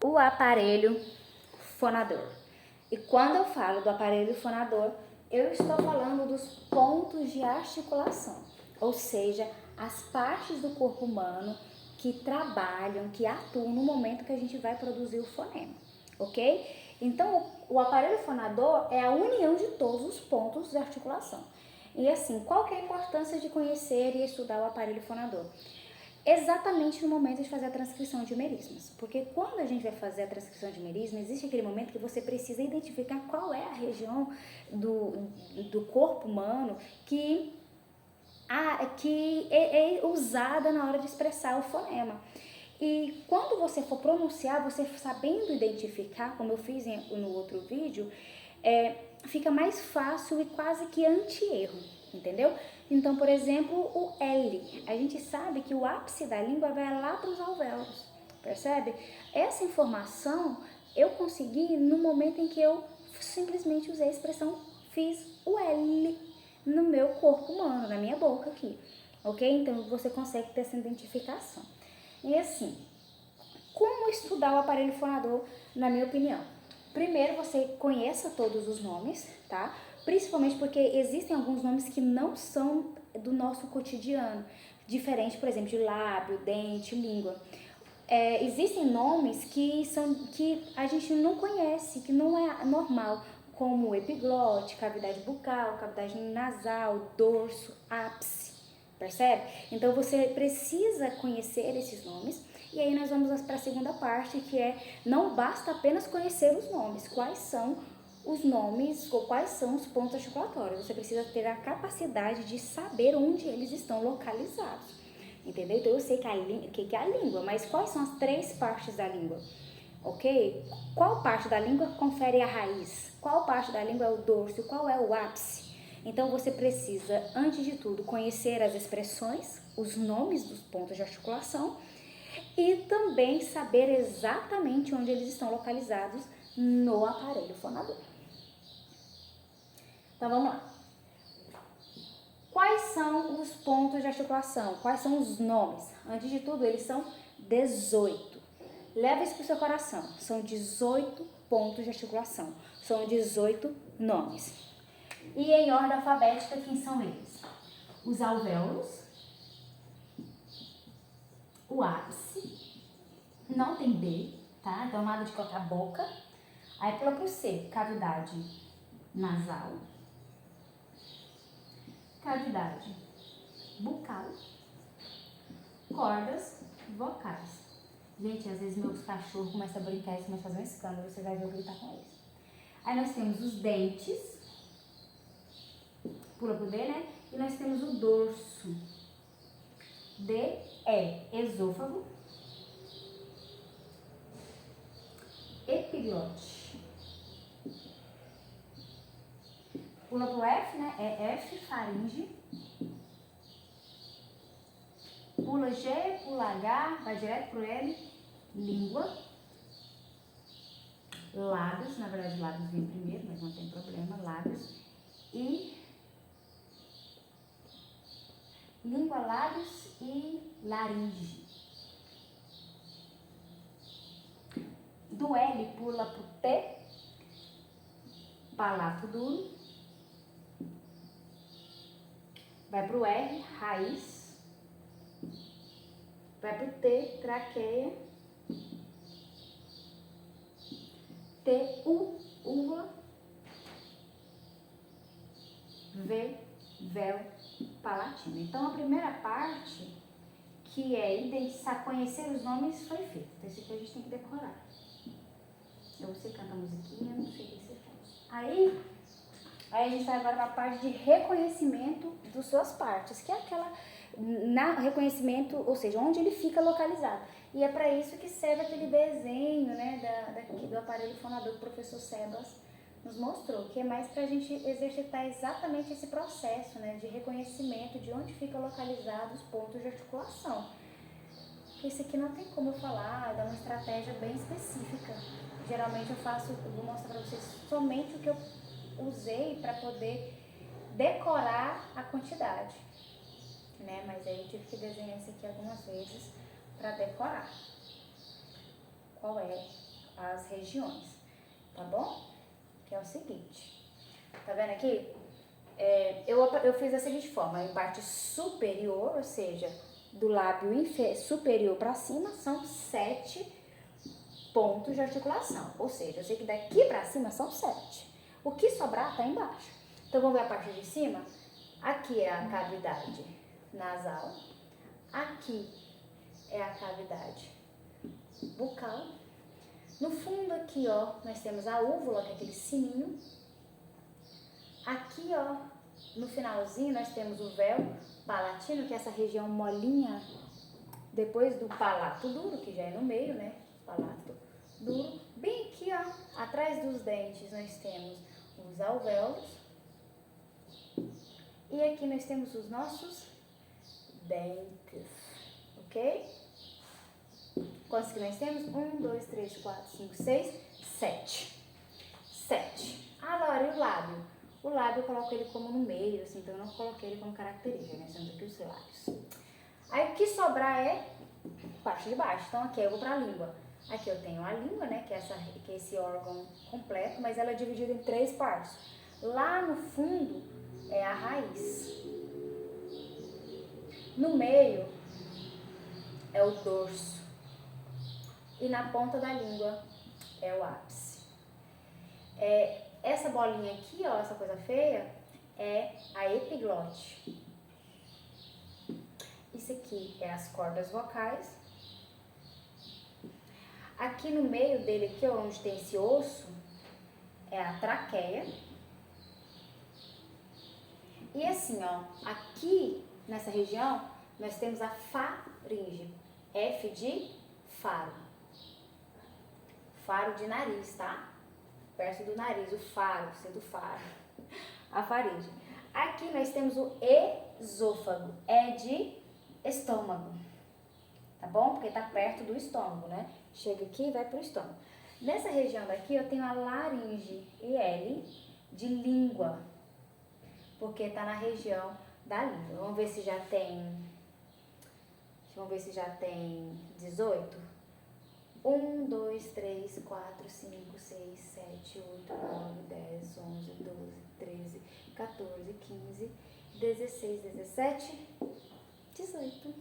O aparelho fonador. E quando eu falo do aparelho fonador, eu estou falando dos pontos de articulação, ou seja, as partes do corpo humano que trabalham, que atuam no momento que a gente vai produzir o fonema, ok? Então, o aparelho fonador é a união de todos os pontos de articulação. E assim, qual que é a importância de conhecer e estudar o aparelho fonador? Exatamente no momento de fazer a transcrição de merismas. Porque quando a gente vai fazer a transcrição de merisma, existe aquele momento que você precisa identificar qual é a região do corpo humano que é usada na hora de expressar o fonema. E quando você for pronunciar, você sabendo identificar, como eu fiz no outro vídeo, fica mais fácil e quase que anti-erro, entendeu? Então, por exemplo, o L. A gente sabe que o ápice da língua vai lá para os alvéolos, percebe? Essa informação eu consegui no momento em que eu simplesmente usei a expressão fiz o L no meu corpo humano, na minha boca aqui, ok? Então, você consegue ter essa identificação. E assim, como estudar o aparelho fonador, na minha opinião? Primeiro, você conheça todos os nomes, tá? Principalmente porque existem alguns nomes que não são do nosso cotidiano. Diferente, por exemplo, de lábio, dente, língua. Existem nomes que a gente não conhece, que não é normal, como epiglote, cavidade bucal, cavidade nasal, dorso, ápice, percebe? Então você precisa conhecer esses nomes. E aí nós vamos para a segunda parte, que é não basta apenas conhecer os nomes. Quais são os nomes ou quais são os pontos articulatórios? Você precisa ter a capacidade de saber onde eles estão localizados. Entendeu? Então eu sei que é a língua, mas quais são as 3 partes da língua? Ok? Qual parte da língua confere a raiz? Qual parte da língua é o dorso? Qual é o ápice? Então você precisa, antes de tudo, conhecer as expressões, os nomes dos pontos de articulação e também saber exatamente onde eles estão localizados no aparelho fonador. Então vamos lá. Quais são os pontos de articulação? Quais são os nomes? Antes de tudo, eles são 18. Leva isso para o seu coração. São 18 pontos de articulação. São 18 nomes. E em ordem alfabética, quem são eles? Os alvéolos, o ápice, não tem B, tá? Então nada de colocar boca. Aí pula pro C, cavidade nasal, cavidade bucal, cordas vocais. Gente, às vezes meus cachorros começam a brincar e começam a fazer um escândalo, você vai ver eu gritar com eles. Aí nós temos os dentes, pula pro D, né? E nós temos o dorso. D é esôfago, epiglote. Pula pro F, né? É F, faringe. Pula G, pula H, vai direto pro L, língua. Lábios, na verdade lábios vem primeiro, mas não tem problema, lábios. E língua, lábios e laringe. Do L pula pro T, palato duro. Vai pro R, raiz. Vai pro T, traqueia. T, uva. V, véu, palatina. Então a primeira parte, que é identificar, conhecer os nomes, foi feita. Então esse aqui a gente tem que decorar. Ou você canta a musiquinha, não sei o que você faz. Aí a gente vai agora para a parte de reconhecimento das suas partes, que é aquela reconhecimento, ou seja, onde ele fica localizado. E é para isso que serve aquele desenho, né, do aparelho fonador que o professor Sebas nos mostrou, que é mais para a gente exercitar exatamente esse processo, né, de reconhecimento de onde ficam localizados os pontos de articulação. Esse aqui não tem como eu falar, dá uma estratégia bem específica. Geralmente eu vou mostrar para vocês somente o que eu usei para poder decorar a quantidade, né? Mas aí eu tive que desenhar esse aqui algumas vezes para decorar. Qual é as regiões, tá bom? Que é o seguinte, tá vendo aqui? Eu fiz da seguinte forma, em parte superior, ou seja, do lábio superior para cima, são 7 pontos de articulação, ou seja, eu sei que daqui para cima são 7. O que sobrar tá embaixo. Então, vamos ver a parte de cima? Aqui é a cavidade nasal, aqui é a cavidade bucal. No fundo aqui, ó, nós temos a úvula, que é aquele sininho. Aqui, ó, no finalzinho, nós temos o véu palatino, que é essa região molinha, depois do palato duro, que já é no meio, né? Palato duro. Bem aqui, ó, atrás dos dentes, nós temos os alvéolos. E aqui nós temos os nossos dentes, ok? Quantos que nós temos? 1, 2, 3, 4, 5, 6, 7. 7. Ah, Laura, e o lábio? O lábio eu coloco ele como no meio, assim, então eu não coloquei ele como característica, né? Temos aqui os lábios. Aí o que sobrar é parte de baixo. Então aqui eu vou pra língua. Aqui eu tenho a língua, né? Que é esse órgão completo, mas ela é dividida em 3 partes. Lá no fundo é a raiz. No meio é o dorso. E na ponta da língua é o ápice. Essa bolinha aqui, ó, essa coisa feia, é a epiglote. Isso aqui é as cordas vocais. Aqui no meio dele, aqui, ó, onde tem esse osso, é a traqueia. E assim, ó, aqui nessa região, nós temos a faringe. F de faro. Faro de nariz, tá? Perto do nariz, o faro, sendo faro. A faringe. Aqui nós temos o esôfago. É de estômago. Tá bom? Porque tá perto do estômago, né? Chega aqui e vai pro estômago. Nessa região daqui eu tenho a laringe e L de língua. Porque tá na região da língua. Vamos ver se já tem... Vamos ver se já tem 18? 1, 2, 3, 4, 5, 6, 7, 8, 9, 10, 11, 12, 13, 14, 15, 16, 17, 18.